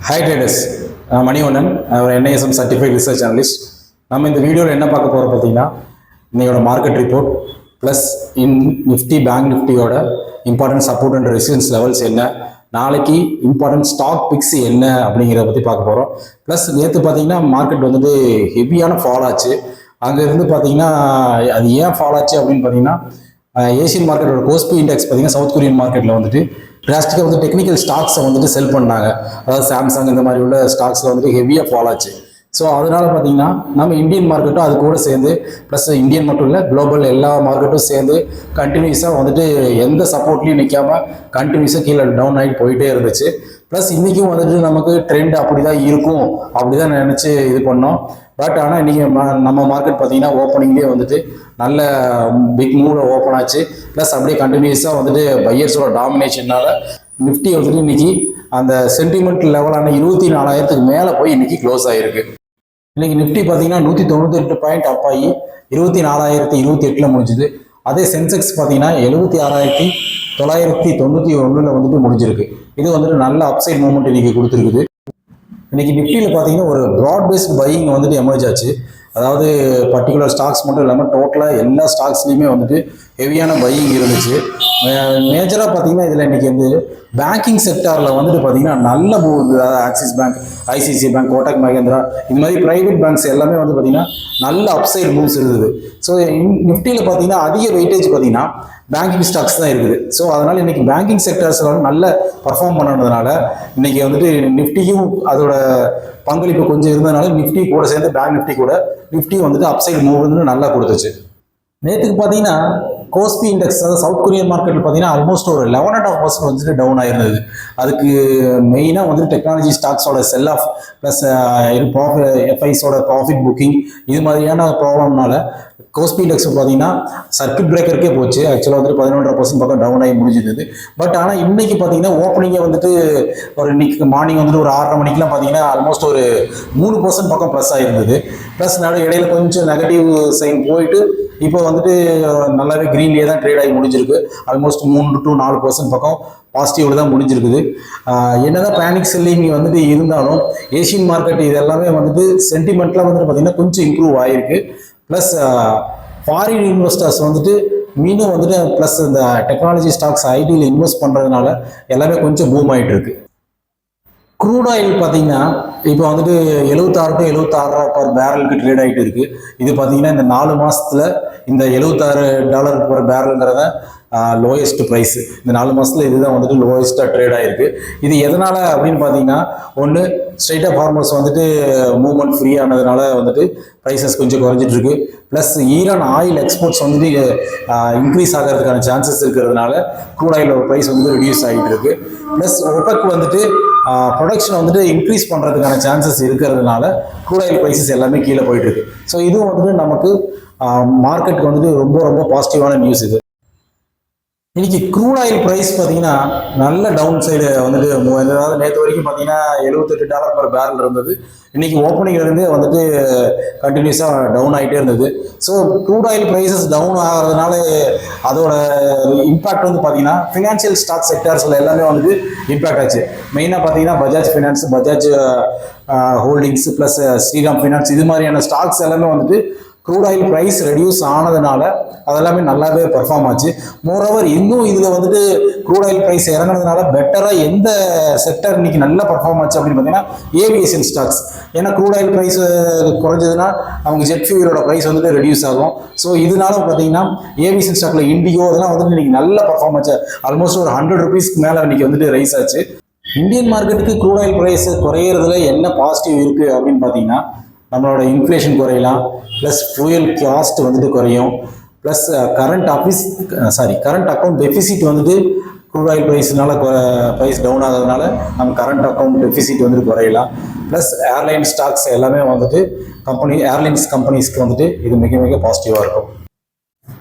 Hi traders, Manivannan, ஒரு NISM certified research analyst. நம்ம இந்த வீடியோவில் என்ன பார்க்க போகிறோம் பார்த்தீங்கன்னா, இன்னையோட market report plus Nifty bank நிஃப்டியோட important support and resistance levels என்ன, நாளைக்கு இம்பார்ட்டன்ட் ஸ்டாக் பிக்ஸ் என்ன அப்படிங்கிறத பற்றி பார்க்க போகிறோம். ப்ளஸ் நேற்று பார்த்தீங்கன்னா மார்க்கெட் வந்துட்டு ஹெவியான ஃபால் ஆச்சு. அங்கேருந்து பார்த்தீங்கன்னா அது ஏன் ஃபால் ஆச்சு அப்படின்னு பார்த்தீங்கன்னா, ஏஷியன் மார்க்கெட்டோட கோஸ்பி இண்டெக்ஸ் பார்த்தீங்கன்னா சவுத் கொரியன் மார்க்கெட்டில் வந்துட்டு டிராஸ்டிக்காக வந்து டெக்னிக்கல் ஸ்டாக்ஸை வந்துட்டு செல் பண்ணாங்க. அதாவது சாம்சங் இந்த மாதிரி உள்ள ஸ்டாக்ஸில் வந்துட்டு ஹெவியாக ஃபால் ஆச்சு. ஸோ அதனால பார்த்தீங்கன்னா நம்ம இந்தியன் மார்க்கெட்டும் அது கூட சேர்ந்து, ப்ளஸ் இந்தியன் மட்டும் இல்லை குளோபல் எல்லா மார்க்கெட்டும் சேர்ந்து கண்டினியூஸாக வந்துட்டு எந்த சப்போர்ட்லையும் நிற்காம கண்டினியூஸாக கீழே டவுன் ஆகிட்டு போயிட்டே இருந்துச்சு. ப்ளஸ் இன்றைக்கும் வந்துட்டு நமக்கு ட்ரெண்ட் அப்படி தான் இருக்கும், அப்படி தான் நினச்சி இது பண்ணோம். பட் ஆனால் இன்றைக்கி நம்ம மார்க்கெட் பார்த்தீங்கன்னா ஓப்பனிங்லேயே வந்துட்டு நல்ல பிக் மூவில் ஓப்பன் ஆச்சு. ப்ளஸ் அப்படியே கண்டினியூஸாக வந்துட்டு பையர்ஸோட டாமினேஷனால நிஃப்டி வந்துட்டு இன்னைக்கு அந்த சென்டிமெண்ட் லெவலான 24,000க்கு மேலே போய் இன்னைக்கு க்ளோஸ் ஆகிருக்கு. இன்னைக்கு நிஃப்டி பார்த்தீங்கன்னா 198 பாயிண்ட் அப் ஆகி 24,028 முடிஞ்சுது. அதே சென்செக்ஸ் பார்த்தீங்கன்னா 76,991 வந்துட்டு முடிஞ்சிருக்கு. இது வந்துட்டு நல்ல அப்சைட் மூவ்மெண்ட் இன்னைக்கு கொடுத்துருக்குது. இன்னைக்கு நிஃப்டியில் பார்த்தீங்கன்னா ஒரு ப்ராட் பேஸ்ட் பையிங் வந்துட்டு எமர்ஜ் ஆச்சு. அதாவது பர்டிகுலர் ஸ்டாக்ஸ் மட்டும் இல்லாமல் டோட்டலாக எல்லா ஸ்டாக்ஸ்லையுமே வந்துட்டு ஹெவியான பையிங் இருந்துச்சு. மேஜராக பார்த்தீங்கன்னா இதில் இன்றைக்கி வந்து பேங்கிங் செக்டாரில் வந்துட்டு பார்த்தீங்கன்னா நல்ல move. Axis bank, ICICI bank, Kotak Mahindra இந்த மாதிரி ப்ரைவேட் பேங்க்ஸ் எல்லாமே வந்து பார்த்தீங்கன்னா நல்ல அப்சைட் மூவ்ஸ் இருந்தது. ஸோ நிஃப்டியில் பார்த்தீங்கன்னா அதிக வெயிட்டேஜ் பார்த்தீங்கன்னா பேங்கிங் ஸ்டாக்ஸ் தான் இருக்குது. ஸோ அதனால் இன்றைக்கி பேங்கிங் செக்டர்ஸில் வந்து நல்ல பர்ஃபார்ம் பண்ணதுனால இன்றைக்கி வந்துட்டு நிஃப்டியும் அதோட பங்களிப்பு கொஞ்சம் இருந்ததுனால நிஃப்டி கூட சேர்ந்து பேங்க் நிஃப்டி கூட நிஃப்டி வந்துட்டு அப்சைட் மூவ் வந்து நல்லா கொடுத்துச்சு. நேற்றுக்கு பார்த்தீங்கன்னா கோஸ்பி இண்டெக்ஸ், அதாவது சவுத் கொரியன் மார்க்கெட்டில் பார்த்தீங்கன்னா ஆல்மோஸ்ட் ஒரு 11.5% வந்துட்டு டவுன் ஆயிருந்தது. அதுக்கு மெயினாக வந்துட்டு டெக்னாலஜி ஸ்டாக்ஸோட செல் ஆஃப் ப்ளஸ் FIஸோட ப்ராஃபிட் புக்கிங் இது மாதிரியான ப்ராப்ளம்னால கோஸ்பி இண்டெக்ஸ் பார்த்தீங்கன்னா சர்க்கிட் பிரேக்கருக்கே போச்சு. ஆக்சுவலாக வந்துட்டு 11.5% பக்கம் டவுன் ஆகி முடிஞ்சிருந்தது. பட் ஆனால் இன்னைக்கு பார்த்தீங்கன்னா ஓப்பனிங்கே வந்துட்டு ஒரு இன்னைக்கு மார்னிங் வந்துட்டு ஒரு 6:30 மணிக்கெலாம் பார்த்தீங்கன்னா ஆல்மோஸ்ட் ஒரு 3% பக்கம் ப்ளஸ் ஆகிருந்தது. ப்ளஸ் இடையில கொஞ்சம் நெகட்டிவ் சைன் போயிட்டு இப்போ வந்துட்டு நல்லாவே க்ரீன்லேயே தான் ட்ரேட் ஆகி முடிஞ்சிருக்கு. ஆல்மோஸ்ட் 3 to 4% பக்கம் பாசிட்டிவ்ல தான் முடிஞ்சிருக்குது. என்னதான் பேனிக் செல்லிங் வந்துட்டு இருந்தாலும் ஏஷியன் மார்க்கெட் இது எல்லாமே வந்துட்டு சென்டிமெண்ட்லாம் வந்துட்டு பார்த்தீங்கன்னா கொஞ்சம் இம்ப்ரூவ் ஆகிருக்கு. ப்ளஸ் ஃபாரின் இன்வெஸ்டர்ஸ் வந்துட்டு மீண்டும் வந்துட்டு ப்ளஸ் இந்த டெக்னாலஜி ஸ்டாக்ஸ் ஐடியில் இன்வெஸ்ட் பண்ணுறதுனால எல்லாமே கொஞ்சம் பூம் ஆகிட்டு இருக்கு. க்ரூட் ஆயில் பார்த்தீங்கன்னா இப்போ வந்துட்டு 76 to 76 பர் பேரலுக்கு ட்ரேட் ஆகிட்டு இருக்கு. இது பார்த்தீங்கன்னா இந்த 4 மாதத்தில் இந்த $76 பர் பேரலுங்கிறத லோயஸ்ட் ப்ரைஸ். இந்த 4 மாதத்தில் இதுதான் வந்துட்டு லோயஸ்ட்டாக ட்ரேட் ஆகிருக்கு. இது எதனால் அப்படின்னு பார்த்தீங்கன்னா, ஒன்று ஸ்ட்ரைட்டாக ஃபார்மர்ஸ் வந்துட்டு மூவ்மெண்ட் ஃப்ரீ ஆனதுனால வந்துட்டு ப்ரைஸஸ் கொஞ்சம் குறைஞ்சிட்டு இருக்கு. ப்ளஸ் ஈரான் ஆயில் எக்ஸ்போர்ட்ஸ் வந்துட்டு இன்க்ரீஸ் ஆகிறதுக்கான சான்சஸ் இருக்கிறதுனால க்ரூட் ஆயிலோட ப்ரைஸ் வந்து ரெடியூஸ் ஆகிட்டு இருக்கு. ப்ளஸ் ஒபெக் வந்துட்டு ப்ரொடக்ஷன் வந்துட்டு இன்க்ரீஸ் பண்ணுறதுக்கான சான்சஸ் இருக்கிறதுனால க்ரூட் ஆயில் ப்ரைஸஸ் எல்லாமே கீழே போயிட்டு இருக்கு. ஸோ இதுவும் வந்துட்டு நமக்கு மார்க்கெட்டுக்கு வந்துட்டு ரொம்ப ரொம்ப பாசிட்டிவான நியூஸ் இது. இன்னைக்கு க்ரூட் ஆயில் ப்ரைஸ் பார்த்தீங்கன்னா நல்ல டவுன் சைடு வந்துட்டு அதாவது நேற்று வரைக்கும் பார்த்தீங்கன்னா $78 பர் பேரல் இருந்தது. இன்னைக்கு ஓப்பனிங்லேருந்து வந்துட்டு கண்டினியூஸாக டவுன் ஆகிட்டே இருந்தது. So crude oil prices down ஆகிறதுனால அதோட இம்பாக்ட் வந்து பார்த்தீங்கன்னா ஃபினான்ஷியல் ஸ்டாக் செக்டர்ஸில் எல்லாமே வந்துட்டு இம்பாக்ட் ஆச்சு. மெயினாக பார்த்தீங்கன்னா Bajaj finance, Bajaj holdings plus Shriram finance இது மாதிரியான ஸ்டாக்ஸ் எல்லாமே வந்துட்டு க்ரூட் ஆயில் ப்ரைஸ் ரெடியூஸ் ஆனதுனால அதெல்லாமே நல்லாவே பெர்ஃபார்ம் ஆச்சு. மோரோவர் இன்னும் இதில் வந்துட்டு க்ரூட் ஆயில் ப்ரைஸ் இறங்கினதுனால பெட்டராக எந்த செக்டர் இன்னைக்கு நல்லா பெர்ஃபார்ம் ஆச்சு அப்படின்னு பார்த்தீங்கன்னா ஏவியேஷன் ஸ்டாக்ஸ். ஏன்னா க்ரூட் ஆயில் ப்ரைஸ் குறைஞ்சதுன்னா அவங்க ஜெட் ஃபியூலோட ப்ரைஸ் வந்துட்டு ரெடியூஸ் ஆகும். ஸோ இதனால பார்த்தீங்கன்னா ஏவியேஷன் ஸ்டாக்ல இண்டிகோ அதெல்லாம் வந்துட்டு இன்னைக்கு நல்ல பெர்ஃபார்ம் ஆச்சு. ஆல்மோஸ்ட் ஒரு ₹100 மேலே இன்னைக்கு வந்துட்டு ரைஸ் ஆச்சு. இந்தியன் மார்க்கெட்டுக்கு க்ரூட் ஆயில் ப்ரைஸ் குறையிறதுல என்ன பாசிட்டிவ் இருக்குது அப்படின்னு பார்த்தீங்கன்னா, நம்மளோட இன்ஃப்ளேஷன் குறையலாம், ப்ளஸ் ஃபியூயல் காஸ்ட் வந்துட்டு குறையும், ப்ளஸ் கரண்ட் அக்கௌண்ட் டெஃபிசிட் வந்துட்டு க்ரூட் ஆயில் ப்ரைஸ்னால ப்ரைஸ் டவுன் ஆகிறதுனால நம்ம கரண்ட் அக்கௌண்ட் டெஃபிசிட் வந்துட்டு குறையலாம். ப்ளஸ் ஏர்லைன் ஸ்டாக்ஸ் எல்லாமே வந்துட்டு ஏர்லைன்ஸ் கம்பெனிஸ்க்கு வந்துட்டு இது மிக மிக பாசிட்டிவாக இருக்கும்.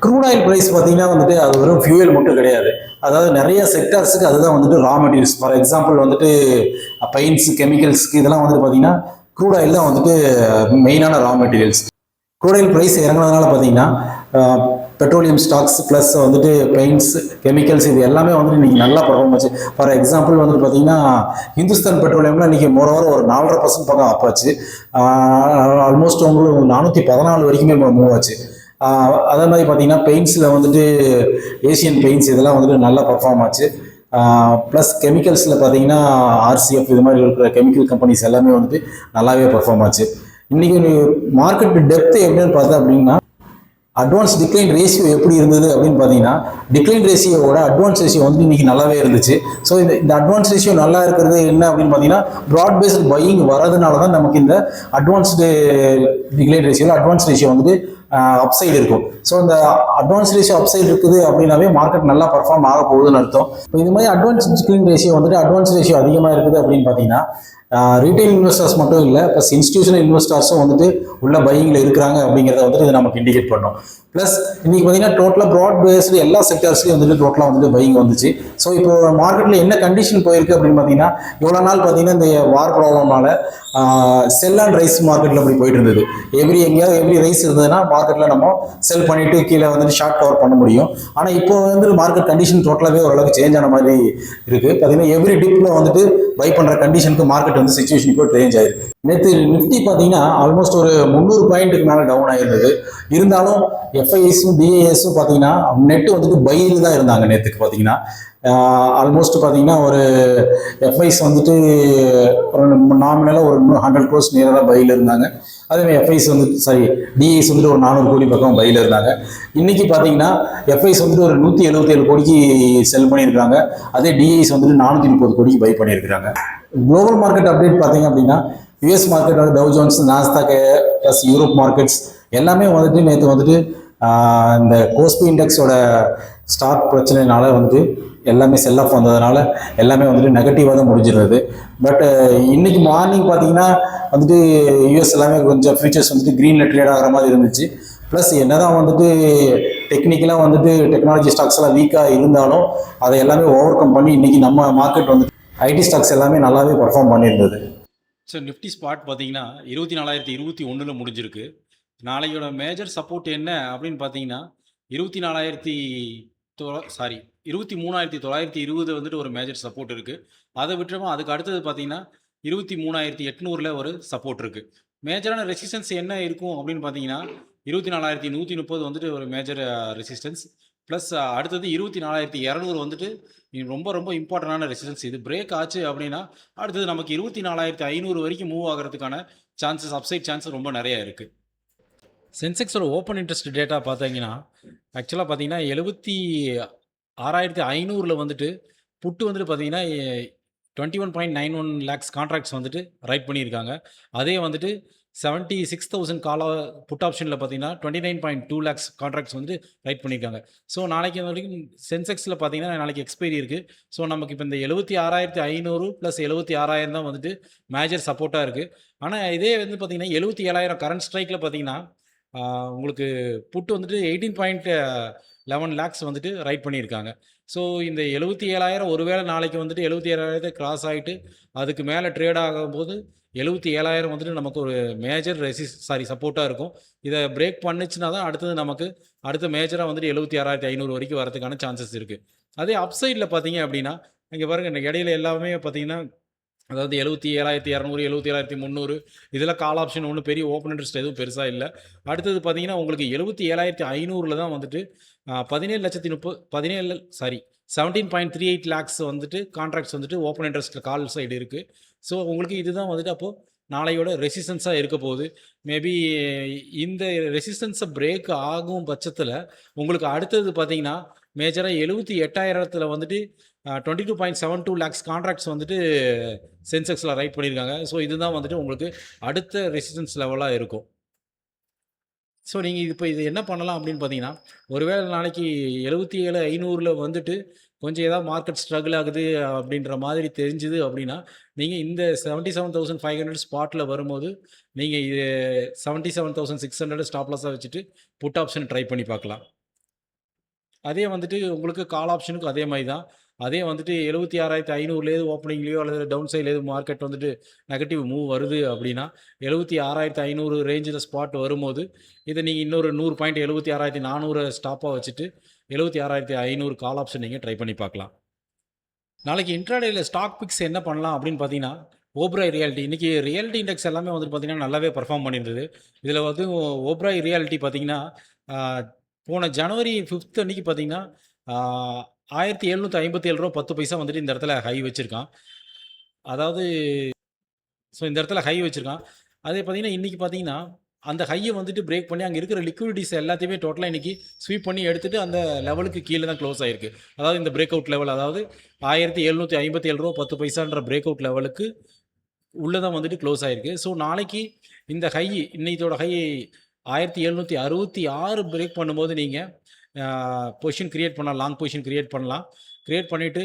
க்ரூட் ஆயில் ப்ரைஸ் பார்த்தீங்கன்னா வந்துட்டு அது வெறும் ஃபியூயல் மட்டும் கிடையாது. அதாவது நிறைய செக்டர்ஸுக்கு அதுதான் வந்துட்டு ரா மெட்டீரியல்ஸ். ஃபார் எக்ஸாம்பிள் வந்துட்டு பெயிண்ட்ஸ், கெமிக்கல்ஸ்க்கு இதெல்லாம் வந்துட்டு பார்த்தீங்கன்னா க்ரூட் ஆயில் தான் வந்துட்டு மெயினான raw materials. Crude oil price இறங்கினதுனால பார்த்தீங்கன்னா பெட்ரோலியம் ஸ்டாக்ஸ் ப்ளஸ் வந்துட்டு பெயிண்ட்ஸ் கெமிக்கல்ஸ் இது எல்லாமே வந்துட்டு இன்றைக்கி நல்லா பர்ஃபார்ம் ஆச்சு. ஃபார் எக்ஸாம்பிள் வந்துட்டு பார்த்தீங்கன்னா இந்துஸ்தான் பெட்ரோலியம்லாம் இன்றைக்கி மோரோவர் ஒரு 4.5% பக்கம் அப்பாச்சு. ஆல்மோஸ்ட் உங்களுக்கு 414 வரைக்குமே மூவ் ஆச்சு. அதே மாதிரி பார்த்தீங்கன்னா பெயிண்ட்ஸில் வந்துட்டு ஏசியன் பெயிண்ட்ஸ் இதெல்லாம் வந்துட்டு நல்லா பர்ஃபார்ம் ஆச்சு. ப்ளஸ் கெமிக்கல்ஸில் பார்த்தீங்கன்னா ஆர்சிஎஃப் இது மாதிரி இருக்கிற கெமிக்கல் கம்பெனிஸ் எல்லாமே வந்துட்டு நல்லாவே பர்ஃபார்ம் ஆச்சு. இன்றைக்கி மார்க்கெட் டெப்த் எப்படின்னு பார்த்தா அப்படின்னா அட்வான்ஸ் டிக்ளைன் ரேஷியோ எப்படி இருந்தது அப்படின்னு பார்த்தீங்கன்னா டிக்ளைன் ரேஷியோட அட்வான்ஸ் ரேஷியோ வந்து இன்னைக்கு நல்லாவே இருந்துச்சு. ஸோ இந்த அட்வான்ஸ் ரேஷியோ நல்லா இருக்கிறது என்ன அப்படின்னு பார்த்தீங்கன்னா ப்ராட் பேஸ்ட் பையிங் வரதுனால தான் நமக்கு இந்த அட்வான்ஸ்டு டிக்ளைன் ரேஷியோவில் அட்வான்ஸ் ரேஷியோ வந்து அப்சைடு இருக்கும். ஸோ இந்த அட்வான்ஸ் ரேஷியோ அப்சைடு இருக்குது அப்படின்னாவே மார்க்கெட் நல்லா பர்ஃபார்ம் ஆக போகுதுன்னு அர்த்தம். இப்போ இந்த மாதிரி அட்வான்ஸ் டிக்ளைன் ரேஷியோ வந்துட்டு அட்வான்ஸ் ரேஷியோ அதிகமாக இருக்குது அப்படின்னு பார்த்தீங்கன்னா ரீட்டைல் இன்வெஸ்டர்ஸ் மட்டும் இல்லை, ப்ளஸ் இன்ஸ்டிடியூஷனல் இன்வெஸ்டர்ஸும் வந்துட்டு உள்ள பையிங்கில் இருக்கிறாங்க அப்படிங்கிறத வந்துட்டு இது நமக்கு இண்டிகேட் பண்ணும். ப்ளஸ் இன்னைக்கு பார்த்தீங்கன்னா டோட்டலாக ப்ராட் பேஸ்டு எல்லா செக்டர்ஸ்லையும் வந்துட்டு டோட்டலாக வந்துட்டு பையிங் வந்துச்சு. ஸோ இப்போ மார்க்கெட்டில் என்ன கண்டிஷன் போயிருக்கு அப்படின்னு பார்த்தீங்கன்னா இவ்வளோ நாள் பார்த்தீங்கன்னா இந்த வார் ப்ராப்ளம்னால செல் அண்ட் ரைஸ் மார்க்கெட்டில் அப்படி போயிட்டு இருந்தது. எவ்ரி ரைஸ் இருந்ததுன்னா மார்க்கெட்டில் நம்ம செல் பண்ணிட்டு கீழே வந்துட்டு ஷார்ட் கவர் பண்ண முடியும். ஆனால் இப்போ வந்து மார்க்கெட் கண்டிஷன் டோட்டலாகவே ஓரளவுக்கு சேஞ்ச் ஆன மாதிரி இருக்குது. பார்த்தீங்கன்னா எவ்ரி டிப்பில் வந்துட்டு பை பண்ணுற கண்டிஷனுக்கு மார்க்கெட் வந்து சிச்சுவேஷன் இப்போ சேஞ்ச் ஆயிருக்கு. நேற்று நிஃப்டி பார்த்தீங்கன்னா ஆல்மோஸ்ட் ஒரு 300 பாயிண்ட்டுக்கு மேலே டவுன் ஆயிருந்தது. இருந்தாலும் எஃப்ஐஎஸும் டிஐஎஸும் பார்த்தீங்கன்னா நெட்டு வந்துட்டு பையில் தான் இருந்தாங்க. நேற்றுக்கு பார்த்தீங்கன்னா ஆல்மோஸ்ட் பார்த்தீங்கன்னா ஒரு எஃப்ஐஸ் வந்துட்டு ஒரு நாமினலாக ஒரு 100 crores நேராக பையில் இருந்தாங்க. அதேமாதிரி எஃப்ஐஸ் வந்து டிஐஸ் வந்துட்டு ஒரு 400 கோடி பக்கம் பையில் இருந்தாங்க. இன்னைக்கு பார்த்தீங்கன்னா எஃப்ஐஸ் வந்துட்டு ஒரு 177 கோடிக்கு செல் பண்ணியிருக்காங்க. அதே டிஐஸ் வந்துட்டு 430 கோடிக்கு பை பண்ணியிருக்கிறாங்க. குளோபல் மார்க்கெட் அப்டேட் பார்த்தீங்க அப்படின்னா யூஎஸ் மார்க்கெட் வந்து tau Jones, Nasdaq plus Europe markets எல்லாமே வந்துட்டு நேற்று வந்துட்டு இந்த கோஸ்பி இண்டெக்ஸோட ஸ்டாக் பிரச்சனைனால வந்துட்டு எல்லாமே செல் ஆஃப் வந்ததுனால எல்லாமே வந்துட்டு நெகட்டிவாக தான் முடிஞ்சிருந்தது. பட் இன்னைக்கு மார்னிங் பார்த்தீங்கன்னா வந்துட்டு யூஎஸ் எல்லாமே கொஞ்சம் ஃபியூச்சர்ஸ் வந்துட்டு க்ரீனில் ட்ரேட் ஆகிற மாதிரி இருந்துச்சு. ப்ளஸ் என்னதான் வந்துட்டு டெக்னிக்கலாக வந்துட்டு டெக்னாலஜி ஸ்டாக்ஸ் எல்லாம் வீக்காக இருந்தாலும் அதை எல்லாமே ஓவர் கம் பண்ணி இன்னைக்கு நம்ம மார்க்கெட் வந்து ஐடி ஸ்டாக்ஸ் எல்லாமே நல்லாவே பர்ஃபார்ம் பண்ணியிருந்தது. ஸோ நிஃப்டி ஸ்பாட் பார்த்தீங்கன்னா 24,021 முடிஞ்சிருக்கு. நாளையோட மேஜர் சப்போர்ட் என்ன அப்படின்னு பார்த்தீங்கன்னா 23,920 வந்துட்டு ஒரு மேஜர் சப்போர்ட் இருக்குது. அதை விட்டுறமா அதுக்கு அடுத்தது பார்த்தீங்கன்னா 23,800 ஒரு சப்போர்ட் இருக்குது. மேஜரான ரெசிஸ்டன்ஸ் என்ன இருக்கும் அப்படின்னு பார்த்தீங்கன்னா 24,130 வந்துட்டு ஒரு மேஜர் ரெசிஸ்டன்ஸ். ப்ளஸ் அடுத்தது 24,200 வந்துட்டு ரொம்ப ரொம்ப இம்பார்ட்டண்டான ரெசிஸ்டன்ஸ். இது பிரேக் ஆச்சு அப்படின்னா அடுத்தது நமக்கு 24,500 வரைக்கும் மூவ் ஆகிறதுக்கான சான்சஸ், அப்சைட் சான்சஸ் ரொம்ப நிறையா இருக்குது. சென்செக்ஸோட ஓப்பன் இன்ட்ரெஸ்ட் டேட்டா பார்த்தீங்கன்னா ஆக்சுவலாக பார்த்தீங்கன்னா 76,500 வந்துட்டு புட்டு வந்துட்டு பார்த்தீங்கன்னா 21.91 lakhs கான்ட்ராக்ட்ஸ் வந்துட்டு ரைட் பண்ணியிருக்காங்க. அதே வந்துட்டு 76,000 கால புட் ஆப்ஷனில் பார்த்தீங்கன்னா 29.2 lakhs கான்ட்ராக்ட்ஸ் வந்து ரைட் பண்ணியிருக்காங்க. ஸோ நாளைக்கு வரைக்கும் சென்செக்ஸில் பார்த்தீங்கன்னா நாளைக்கு எக்ஸ்பைரி இருக்குது. ஸோ நமக்கு இப்போ இந்த 76,500 + 76,000 தான் வந்துட்டு மேஜர் சப்போர்ட்டாக இருக்குது. ஆனால் இதே வந்து பார்த்தீங்கன்னா 77,000 கரண்ட் ஸ்ட்ரைக்கில் பார்த்தீங்கன்னா உங்களுக்கு புட்டு வந்துட்டு 18.11 lakhs வந்துட்டு ரைட் பண்ணியிருக்காங்க. ஸோ இந்த 77,000 ஒருவேளை நாளைக்கு வந்துட்டு 77,000 கிராஸ் ஆகிட்டு அதுக்கு மேலே ட்ரேட் ஆகும்போது 77,000 வந்துட்டு நமக்கு ஒரு மேஜர் சப்போர்ட்டாக இருக்கும். இதை பிரேக் பண்ணுச்சுன்னா தான் அடுத்த மேஜராக வந்துட்டு 76,500 வரைக்கும் வரதுக்கான சான்சஸ் இருக்குது. அதே அப்சைடில் பார்த்தீங்க அப்படின்னா இங்கே பாருங்கள், இந்த இடையில எல்லாமே பார்த்தீங்கன்னா அதாவது 77,200 77,300 இதில் கால் ஆப்ஷன் ஒன்றும் பெரிய ஓப்பன் இன்ட்ரெஸ்ட் எதுவும் பெருசாக இல்லை. அடுத்தது பார்த்தீங்கன்னா உங்களுக்கு 77,500 தான் வந்துட்டு 17.38 lakhs வந்துட்டு கான்ட்ராக்ட்ஸ் வந்துட்டு ஓப்பன் இன்ட்ரெஸ்ட் கால் சைடு இருக்குது. ஸோ உங்களுக்கு இதுதான் வந்துட்டு அப்போது நாளையோட ரெசிஸ்டன்ஸாக இருக்க போகுது. மேபி இந்த ரெசிஸ்டன்ஸை பிரேக் ஆகும் பட்சத்தில் உங்களுக்கு அடுத்தது பார்த்தீங்கன்னா மேஜராக 78,000 வந்துட்டு 22.72 lakhs கான்ட்ராக்ட்ஸ் வந்துட்டு சென்செக்ஸில் ரைட் பண்ணியிருக்காங்க. ஸோ இதுதான் வந்துட்டு உங்களுக்கு அடுத்த ரெசிஸ்டன்ஸ் லெவலாக இருக்கும். ஸோ நீங்கள் இப்போ இது என்ன பண்ணலாம் அப்படின்னு பார்த்தீங்கன்னா ஒருவேளை நாளைக்கு 77,500 வந்துட்டு கொஞ்சம் ஏதாவது மார்க்கெட் ஸ்ட்ரகிள் ஆகுது அப்படின்ற மாதிரி தெரிஞ்சுது அப்படின்னா நீங்கள் இந்த 77,500 ஸ்பாட்டில் வரும்போது நீங்கள் இது 77,600 ஸ்டாப் லாஸாக வச்சுட்டு புட் ஆப்ஷன் ட்ரை பண்ணி பார்க்கலாம். அதே வந்துட்டு உங்களுக்கு கால் ஆப்ஷனுக்கு அதே மாதிரி தான் அதே வந்துட்டு 76,500லேயே ஓப்பனிங்லேயோ அல்லது டவுன் சைட்லேயே மார்க்கெட் வந்துட்டு நெகட்டிவ் மூவ் வருது அப்படின்னா 76,500 ரேஞ்சில் ஸ்பாட் வரும்போது இதை நீங்கள் இன்னொரு 100 பாயிண்ட் 76,400 ஸ்டாப்பாக வச்சுட்டு 76,500 கால் ஆப்ஷன் நீங்கள் ட்ரை பண்ணி பார்க்கலாம். நாளைக்கு இன்ட்ராடேயில் ஸ்டாக் பிக்ஸ் என்ன பண்ணலாம் அப்படின்னு பார்த்தீங்கன்னா, ஓப்ராய் ரியாலிட்டி இன்றைக்கி ரியாலிட்டி இண்டெக்ஸ் எல்லாமே வந்துட்டு பார்த்தீங்கன்னா நல்லாவே பர்ஃபார்ம் பண்ணியிருந்தது. இதில் வந்து ஓப்ராய் ரியாலிட்டி பார்த்தீங்கன்னா போன ஜனவரி 5th அன்னைக்கு பார்த்தீங்கன்னா 1757 ரூபா 10 பைசா வந்துட்டு இந்த இடத்துல ஹை வச்சுருக்கான். அதாவது இந்த இடத்துல ஹை வச்சுருக்கான். அதே பார்த்தீங்கன்னா இன்றைக்கி பார்த்தீங்கன்னா அந்த ஹையை வந்துட்டு பிரேக் பண்ணி அங்கே இருக்கிற லிக்விடிட்டிஸ் எல்லாத்தையுமே டோட்டலாக இன்றைக்கி ஸ்வீப் பண்ணி எடுத்துகிட்டு அந்த லெவலுக்கு கீழே தான் க்ளோஸ் ஆகிருக்கு. அதாவது இந்த பிரேக் அவுட் லெவல், அதாவது 1757 ரூபா 10 பைசான்ற பிரேக் அவுட் லெவலுக்கு உள்ளே தான் வந்துட்டு க்ளோஸ் ஆகிருக்கு. ஸோ நாளைக்கு இந்த ஹை, இன்னைக்கோட ஹை 1766 பிரேக் பண்ணும்போது நீங்கள் பொசிஷன் க்ரியேட் பண்ணலாம், லாங் பொசிஷன் க்ரியேட் பண்ணலாம். க்ரியேட் பண்ணிவிட்டு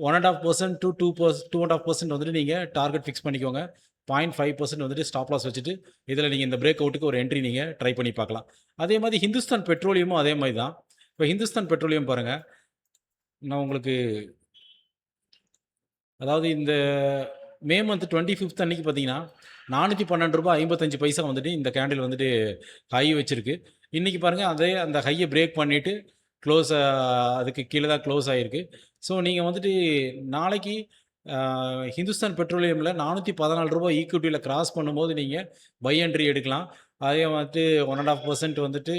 1.5% to 2.5% வந்துட்டு நீங்கள் டார்கெட் ஃபிக்ஸ் பண்ணிக்கோங்க. 0.5% வந்துட்டு ஸ்டாப் லாஸ் வச்சுட்டு இதில் நீங்கள் இந்த பிரேக் அவுட்டுக்கு ஒரு என்ட்ரி நீங்கள் ட்ரை பண்ணி பார்க்கலாம். அதே மாதிரி ஹிந்துஸ்தான் பெட்ரோலியமும் அதே மாதிரி தான். இப்போ ஹிந்துஸ்தான் பெட்ரோலியம் பாருங்கள், நான் உங்களுக்கு அதாவது இந்த மே மந்த் 25th அன்றைக்கி பார்த்தீங்கன்னா 412 ரூபா 55 பைசா வந்துட்டு இந்த கேண்டில் வந்துட்டு ஹை வச்சுருக்கு. இன்றைக்கி பாருங்கள் அதே அந்த ஹையை பிரேக் பண்ணிவிட்டு க்ளோஸ், அதுக்கு கீழே தான் க்ளோஸ் ஆகிருக்கு. ஸோ நீங்கள் வந்துட்டு நாளைக்கு ஹிந்துஸ்தான் பெட்ரோலியமில் 414 ரூபா ஈக்விட்டியில் கிராஸ் பண்ணும்போது நீங்கள் பை என்ட்ரி எடுக்கலாம். அதே வந்துட்டு 1.5% வந்துட்டு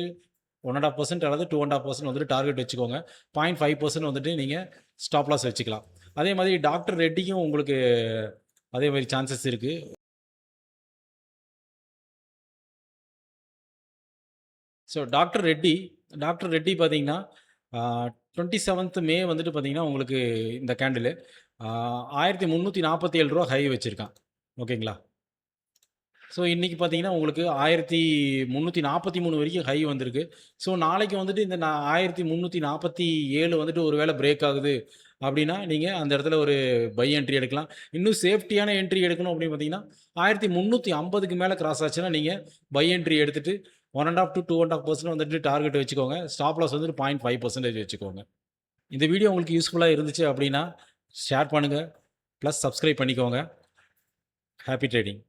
1.5% அல்லது 2.5% வந்துட்டு டார்கெட் வச்சுக்கோங்க. 0.5% வந்துட்டு நீங்கள் ஸ்டாப் லாஸ் வச்சுக்கலாம். அதே மாதிரி டாக்டர் ரெட்டிக்கும் உங்களுக்கு அதே மாதிரி சான்சஸ் இருக்குது. ஸோ டாக்டர் ரெட்டி பார்த்தீங்கன்னா 27th மே வந்துட்டு பார்த்தீங்கன்னா உங்களுக்கு இந்த கேண்டிலு 1347 ரூபா ஹை வச்சுருக்கான். ஓகேங்களா? ஸோ இன்றைக்கி பார்த்தீங்கன்னா உங்களுக்கு 1343 வரைக்கும் ஹை வந்திருக்கு. ஸோ நாளைக்கு வந்துட்டு இந்த 1347 வந்துட்டு ஒரு வேளை பிரேக் ஆகுது அப்படின்னா நீங்கள் அந்த இடத்துல ஒரு பை என்ட்ரி எடுக்கலாம். இன்னும் சேஃப்டியான என்ட்ரி எடுக்கணும் அப்படின்னு பார்த்தீங்கன்னா 1350க்கு மேலே கிராஸ் ஆச்சுன்னா நீங்கள் பை என்ட்ரி எடுத்துகிட்டு 1.5 to 2.5% வந்துட்டு டார்கெட் வச்சுக்கோங்க. ஸ்டாப் லாஸ் வந்துட்டு 0.5% வச்சுக்கோங்க. இந்த வீடியோ உங்களுக்கு யூஸ்ஃபுல்லாக இருந்துச்சு அப்படின்னா ஷேர் பண்ணுங்கள், ப்ளஸ் சப்ஸ்கிரைப் பண்ணிக்கோங்க. Happy trading.